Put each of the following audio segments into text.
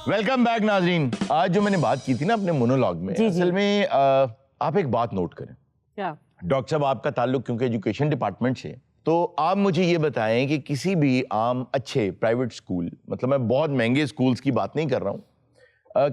Welcome back नाजरीन। आज जो मैंने बात की थी ना अपने मोनोलॉग में, असल में आप एक बात नोट करें। क्या? डॉक्टर साहब, आपका ताल्लुक क्योंकि एजुकेशन डिपार्टमेंट से, तो आप मुझे ये बताएं कि किसी भी आम अच्छे प्राइवेट स्कूल, मतलब मैं बहुत महंगे स्कूल्स की बात नहीं कर रहा हूँ,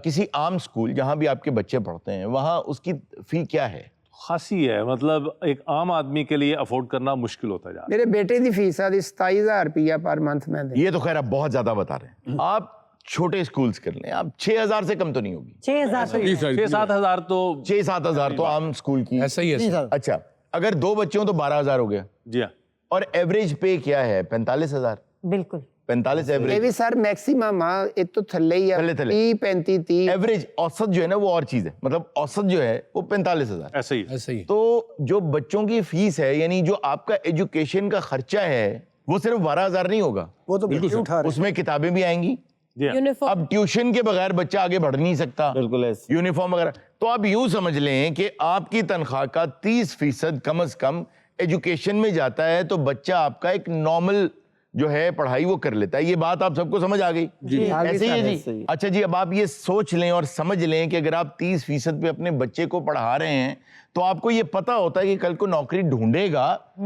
किसी आम स्कूल जहाँ भी आपके बच्चे पढ़ते हैं, वहाँ उसकी फी क्या है? खासी है, मतलब एक आम आदमी के लिए अफोर्ड करना मुश्किल होता जा रहा है। मेरे बेटे की फीस है 27,000 रुपया पर मंथ में दे। ये तो खैर आप बहुत ज्यादा बता रहे हैं। आप छोटे स्कूल्स कर लें, आप 6,000 से कम तो नहीं होगी। 6,000 6-7 हजार तो 6-7 हजार तो आम स्कूल की ऐसा ही है सर। अच्छा, अगर 2 बच्चे हो तो 12,000 हो गया। जी हाँ। और एवरेज पे क्या है? 45,000। बिल्कुल 45 ये एवरेज। भी सर मैक्सिमम है, ये तो थल्ले ही है, थल्ले। 30-35 एवरेज औसत जो है ना वो और चीज है, मतलब औसत जो है वो 45,000। ऐसे ही ऐसा ही है। तो जो बच्चों की फीस है, यानी जो आपका एजुकेशन का खर्चा है, वो सिर्फ 12,000 नहीं होगा। वो तो बच्चे उठा रहे। उसमें किताबें भी आएंगी। जी हाँ। यूनिफॉर्म। अब ट्यूशन के बगैर बच्चा आगे बढ़ नहीं सकता, बिल्कुल ऐसे। यूनिफॉर्म वगैरह। तो आप यूं समझ लें कि आपकी तनख्वाह का 30% कम से कम एजुकेशन में जाता है, तो बच्चा आपका एक नॉर्मल जो है पढ़ाई वो कर लेता है। ये बात आप सबको समझ आ गई? ऐसे ही है ऐसे जी। ही। अच्छा जी, अब आप ये सोच लें और समझ लें कि अगर आप 30% पे अपने बच्चे को पढ़ा रहे हैं, तो आपको ये पता होता है कि कल को नौकरी ढूंढेगा,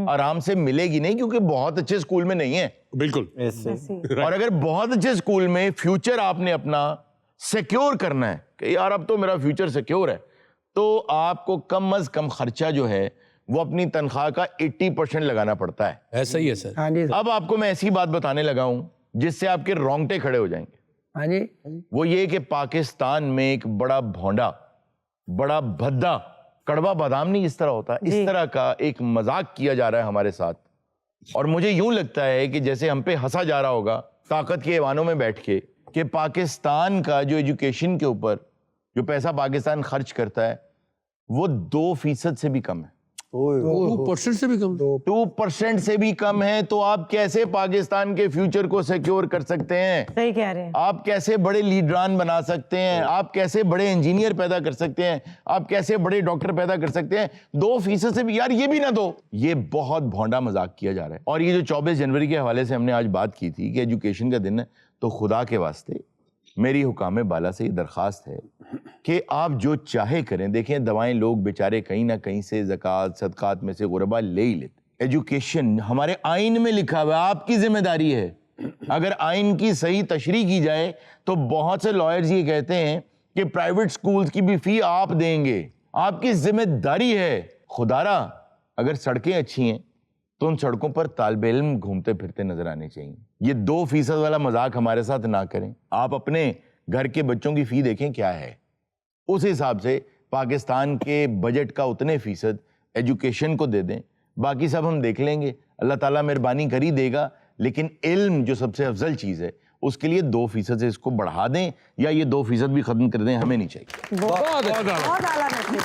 आराम से मिलेगी नहीं, क्योंकि बहुत अच्छे स्कूल में नहीं है। बिल्कुल ऐसे। और अगर बहुत अच्छे स्कूल में फ्यूचर आपने अपना सिक्योर करना है कि यार अब तो मेरा फ्यूचर सिक्योर है, तो आपको कम अज कम खर्चा जो है वो अपनी तनख्वाह का 80% लगाना पड़ता है। ऐसा ही है सर। हाँ जी सर। अब आपको मैं ऐसी बात बताने लगा हूं जिससे आपके रोंगटे खड़े हो जाएंगे। हाँ जी। वो ये कि पाकिस्तान में एक बड़ा भोंडा, बड़ा भद्दा, कड़वा बादाम नहीं इस तरह होता, इस तरह का एक मजाक किया जा रहा है हमारे साथ। और मुझे यूं लगता है कि जैसे हम पे हंसा जा रहा होगा ताकत के ऐवानों में बैठ के, कि पाकिस्तान का जो एजुकेशन के ऊपर जो पैसा पाकिस्तान खर्च करता है वो 2% से भी कम है। 2% से भी कम। 2% से भी कम है। तो आप कैसे पाकिस्तान के फ्यूचर को सिक्योर कर सकते हैं? सही कह रहे हैं। आप कैसे बड़े लीडरान बना सकते हैं? आप कैसे बड़े इंजीनियर पैदा कर सकते हैं? आप कैसे बड़े डॉक्टर पैदा कर सकते हैं? 2% से भी, यार ये भी ना दो। ये बहुत भोंडा मजाक किया जा रहा है। और ये जो 24 जनवरी के हवाले से हमने आज बात की थी कि एजुकेशन का दिन है, तो खुदा के वास्ते मेरी हुकाम बाला से ये दरख्वास्त है कि आप जो चाहे करें। देखें, दवाएं लोग बेचारे कहीं ना कहीं से ज़कात सदकात में से गुरबा ले ही लेते। एजुकेशन हमारे आइन में लिखा हुआ है, आपकी जिम्मेदारी है। अगर आइन की सही तशरीह की जाए तो बहुत से लॉयर्स ये कहते हैं कि प्राइवेट स्कूल्स की भी फी आप देंगे, आपकी जिम्मेदारी है। खुदारा अगर सड़कें अच्छी हैं तो उन सड़कों पर तालिबे इल्म घूमते फिरते नजर आने चाहिए। ये 2% वाला मजाक हमारे साथ ना करें। आप अपने घर के बच्चों की फी देखें क्या है, उस हिसाब से पाकिस्तान के बजट का उतने फीसद एजुकेशन को दे दें। बाकी सब हम देख लेंगे, अल्लाह ताला मेहरबानी कर ही देगा। लेकिन इल्म जो सबसे अफजल चीज़ है, उसके लिए 2% से इसको बढ़ा दें, या ये 2% भी खत्म कर दें, हमें नहीं चाहिए। बहुत आला मैसेज।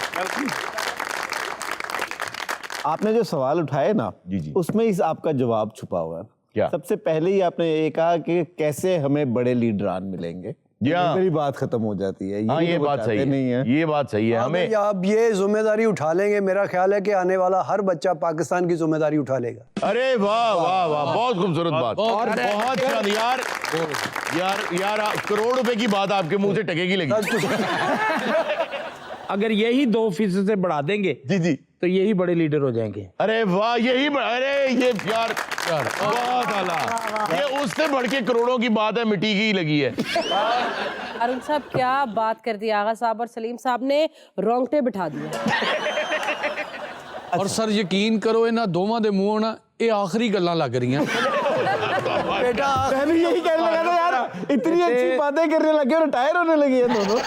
आपने जो सवाल उठाए ना, जी। उसमें इस आपका जवाब छुपा हुआ है। क्या? सबसे पहले ही आपने ये कहा कि कैसे हमें बड़े लीडरान मिलेंगे। जी हाँ। मेरी बात खत्म हो जाती है। हाँ, ये तो वो बात सही चाहते नहीं है, है। ये बात सही है। हमें आप ये जिम्मेदारी उठा लेंगे, मेरा ख्याल है कि आने वाला हर बच्चा पाकिस्तान की जिम्मेदारी उठा लेगा। अरे वाह वाह वाह, बहुत खूबसूरत बात। और बहुत शानदार यार करोड़ रुपए की बात आपके मुंह से टकेगी लगी। अगर यही 2% से बढ़ा देंगे जी तो यही बड़े लीडर हो जाएंगे। अरे वाह, अरे ये यार बहुत आला। ये उससे बढ़ के करोड़ों की बात है, मिट्टी की लगी है। अरुण साहब क्या बात कर दी, आगा साहब और सलीम साहब ने रोंगटे बिठा दिया। और सर यकीन करो, इन्हां दोवां दे मूंहों ना ये आखिरी गल्लां लग रही हैं। बेटा मैं भी यही कहने लगा था यार, इतनी अच्छी बातें करने लगे और रिटायर होने लगे हैं दोनों।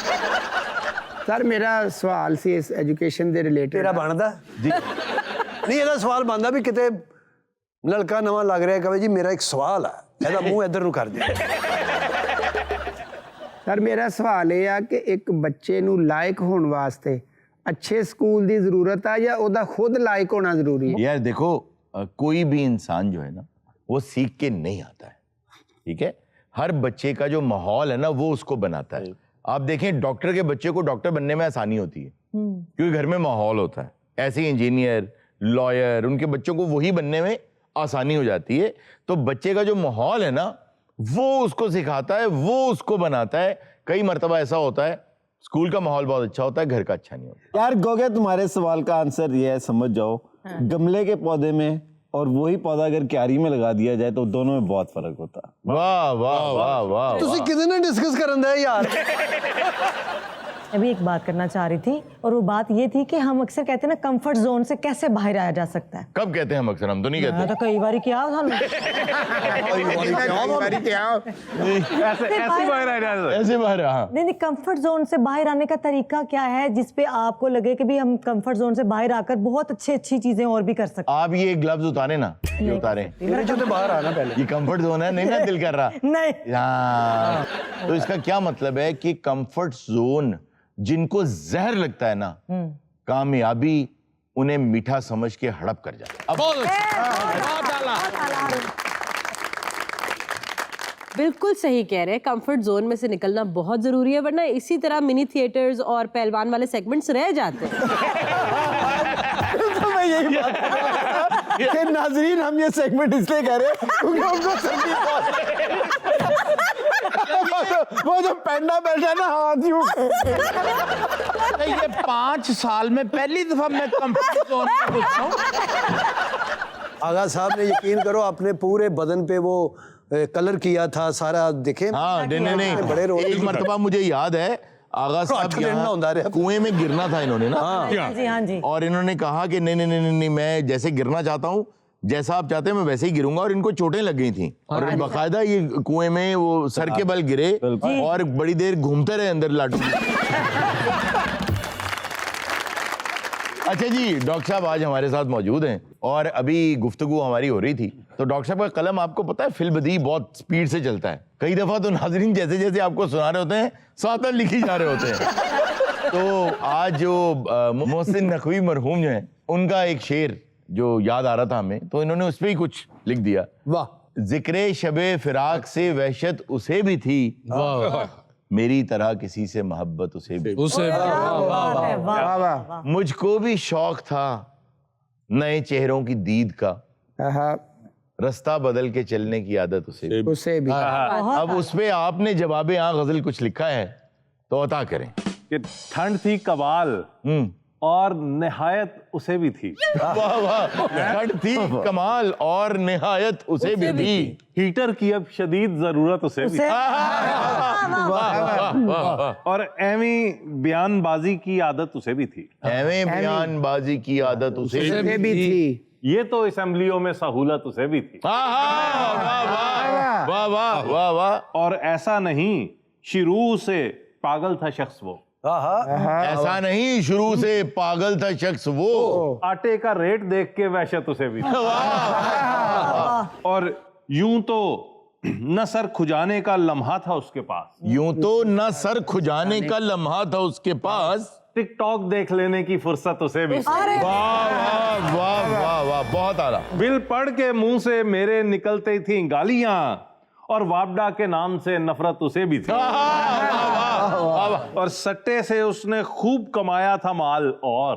सर मेरा सवाल सी इस एजुकेशन ਦੇ ਰਿਲੇਟਡ तेरा बनदा जी नहीं, ਇਹਦਾ ਸਵਾਲ ਬਣਦਾ ਵੀ ਕਿਤੇ ਲੜਕਾ ਨਵਾਂ ਲੱਗ ਰਿਹਾ ਕਹੇ ਜੀ ਮੇਰਾ ਇੱਕ ਸਵਾਲ ਹੈ, ਇਹਦਾ ਮੂੰਹ ਇੱਧਰ ਨੂੰ ਕਰ ਦੇ। ਸਰ ਮੇਰਾ ਸਵਾਲ ਇਹ ਆ ਕਿ ਇੱਕ ਬੱਚੇ ਨੂੰ ਲਾਇਕ ਹੋਣ ਵਾਸਤੇ अच्छे स्कूल ਦੀ ਜ਼ਰੂਰਤ ਆ ਜਾਂ ਉਹਦਾ ਖੁਦ ਲਾਇਕ ਹੋਣਾ ਜ਼ਰੂਰੀ ਹੈ? यार देखो, कोई भी इंसान जो है ना वो सीख के नहीं आता है, ठीक है। हर बच्चे का जो माहौल है ना वो उसको बनाता है। आप देखें, डॉक्टर के बच्चे को डॉक्टर बनने में आसानी होती है क्योंकि घर में माहौल होता है। ऐसे ही इंजीनियर, लॉयर, उनके बच्चों को वही बनने में آسانی ہو جاتی ہے. تو بچے کا جو ماحول ہے نا وہ اس کو سکھاتا ہے, وہ اس کو بناتا ہے. کئی مرتبہ ایسا ہوتا ہے اسکول کا ماحول بہت اچھا ہوتا ہے, گھر کا اچھا نہیں ہوتا. یار گوگے تمہارے سوال کا آنسر یہ ہے, سمجھ جاؤ, گملے کے پودے میں اور وہی پودا اگر کیاری میں لگا دیا جائے تو دونوں میں بہت فرق ہوتا. واہ واہ واہ واہ. تسی کتنے ڈسکس کرن دے یار. میں بھی ایک بات کرنا چاہ رہی تھی, اور وہ بات یہ تھی کہ ہم اکثر کہتے ہیں نا کمفرٹ زون سے کیسے باہر آیا جا سکتا ہے. کب کہتے ہیں ہم اکثر, ہم تو نہیں میں کہتے. تو کئی باری کیا ایسے باہر نہیں, کمفرٹ زون سے باہر آنے کا طریقہ کیا ہے جس پہ آپ کو لگے کہ بھی ہم کمفرٹ زون سے باہر آ کر بہت اچھی چیزیں اور بھی کر سکتے ہیں. آپ یہ گلوز اتارے نا, یہ اتارے, باہر آنا پہلے. یہ کمفرٹ زون ہے, نہیں نا دل کر رہا. نہیں, ہاں, تو اس کا کیا مطلب ہے کہ کمفرٹ زون جن کو زہر لگتا ہے نا, کامیابی انہیں میٹھا سمجھ کے ہڑپ کر جاتا ہے. بالکل صحیح کہہ رہے ہیں, کمفرٹ زون میں سے نکلنا بہت ضروری ہے, ورنہ اسی طرح منی تھیٹرز اور پہلوان والے سیگمنٹس رہ جاتے ہیں. تو میں یہی بات کر رہا تھا کہ ناظرین ہم یہ سیگمنٹ اس لیے کہہ رہے ہیں کیونکہ ہم کو سردی وہ جو پینڈا بیٹھا نا ہاتھ یوں. یہ 5 سال میں پہلی دفعہ میں کمفرٹ زون میں گھسا ہوں. آغا صاحب نے یقین کرو اپنے پورے بدن پہ وہ کلر کیا تھا سارا, دیکھیں. ہاں نہیں, بڑے رول. ایک مرتبہ مجھے یاد ہے آغا صاحب یہاں کنویں میں گرنا تھا انہوں نے نا, ہاں جی, اور انہوں نے کہا کہ نہیں میں جیسے گرنا چاہتا ہوں, جیسا آپ چاہتے ہیں میں ویسے ہی گروں گا, اور ان کو چوٹیں لگ گئی تھیں اور باقاعدہ یہ کنویں میں وہ سر کے بل گرے اور بڑی دیر گھومتے رہے اندر لاٹو. اچھا جی, ڈاکٹر صاحب آج ہمارے ساتھ موجود ہیں اور ابھی گفتگو ہماری ہو رہی تھی, تو ڈاکٹر صاحب کا قلم آپ کو پتا ہے فی البدیہہ بہت سپیڈ سے چلتا ہے. کئی دفعہ تو ناظرین جیسے جیسے آپ کو سنا رہے ہوتے ہیں ساتھ لکھی جا رہے ہوتے ہیں. تو آج جو محسن نقوی مرحوم جو ہیں, ان کا ایک شعر جو یاد آ رہا تھا ہمیں, تو انہوں نے اس پہ ہی کچھ لکھ دیا. واہ. ذکر شب فراق سے وحشت اسے بھی تھی, میری طرح کسی سے محبت اسے بھی. مجھ کو بھی شوق تھا نئے چہروں کی دید کا, رستہ بدل کے چلنے کی عادت اسے بھی. اب اس پہ آپ نے جواب غزل کچھ لکھا ہے تو عطا کریں. کہ ٹھنڈ تھی کمال اور نہایت اسے بھی تھی. واہ واہ, ٹھنڈ تھی کمال اور نہایت اسے بھی تھی. ہیٹر کی اب شدید ضرورت اسے بھی تھی. اور ایویں بیان بازی کی عادت اسے بھی تھی. ایویں بیان بازی کی عادت اسے بھی تھی. یہ تو اسمبلیوں میں سہولت اسے بھی تھی. واہ واہ واہ واہ واہ. اور ایسا نہیں شروع سے پاگل تھا شخص وہ, ایسا نہیں شروع سے پاگل تھا شخص وہ, آٹے کا ریٹ دیکھ کے وحشت اسے بھی تھی. اور یوں تو نہ سر کھجانے کا لمحہ تھا اس کے پاس, یوں تو نہ سر کھجانے کا لمحہ تھا اس کے پاس, ٹک ٹاک دیکھ لینے کی فرصت اسے بھی. واہ واہ واہ واہ واہ, بہت اعلیٰ. بل پڑھ کے منہ سے میرے نکلتی تھیں گالیاں, اور وابڈا کے نام سے نفرت اسے بھی تھی. اور سٹے سے اس نے خوب کمایا تھا مال, اور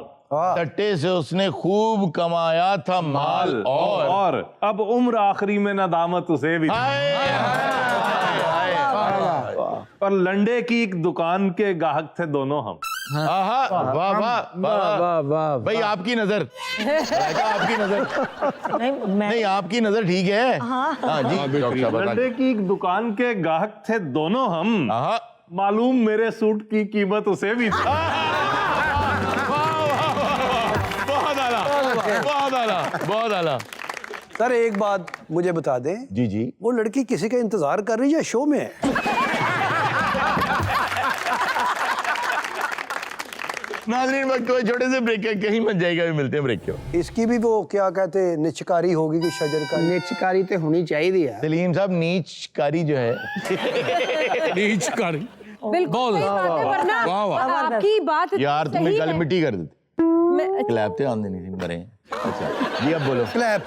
سٹے سے اس نے خوب کمایا تھا مال, اور اب عمر آخری میں ندامت اسے بھی تھی. اور لنڈے کی ایک دکان کے گاہک تھے دونوں ہم. واہ واہ واہ. بھائی آپ کی نظر, آپ کی نظر نہیں, آپ کی نظر ٹھیک ہے. ہاں جی, لنڈے کی ایک دکان کے گاہک تھے دونوں ہم, معلوم میرے سوٹ کی قیمت اسے بھی تھی. بہت اعلیٰ, بہت اعلیٰ, بہت اعلیٰ. سر ایک بات مجھے بتا دیں, جی وہ لڑکی کسی کا انتظار کر رہی ہے یا شو میں ہے؟ ناظرین وقت ہوئے چھوٹے سے بریک, کہیں مت جائے گا, بھی ملتے ہیں بریک کے. اس کی بھی وہ کیا کہتے ہیں نچکاری ہوگی کہ شجر کا نیچکاری تے ہونی چاہیے یار. سلیم صاحب نیچ کاری جو ہے, نیچ کاری بالکل صحیح بات ہے, ورنہ آپ کی بات یار تم نے گل مٹی کر دیتی. میں کلیپ تے آن دینی تھی مرے. اچھا جی اب بولو. کلیپ.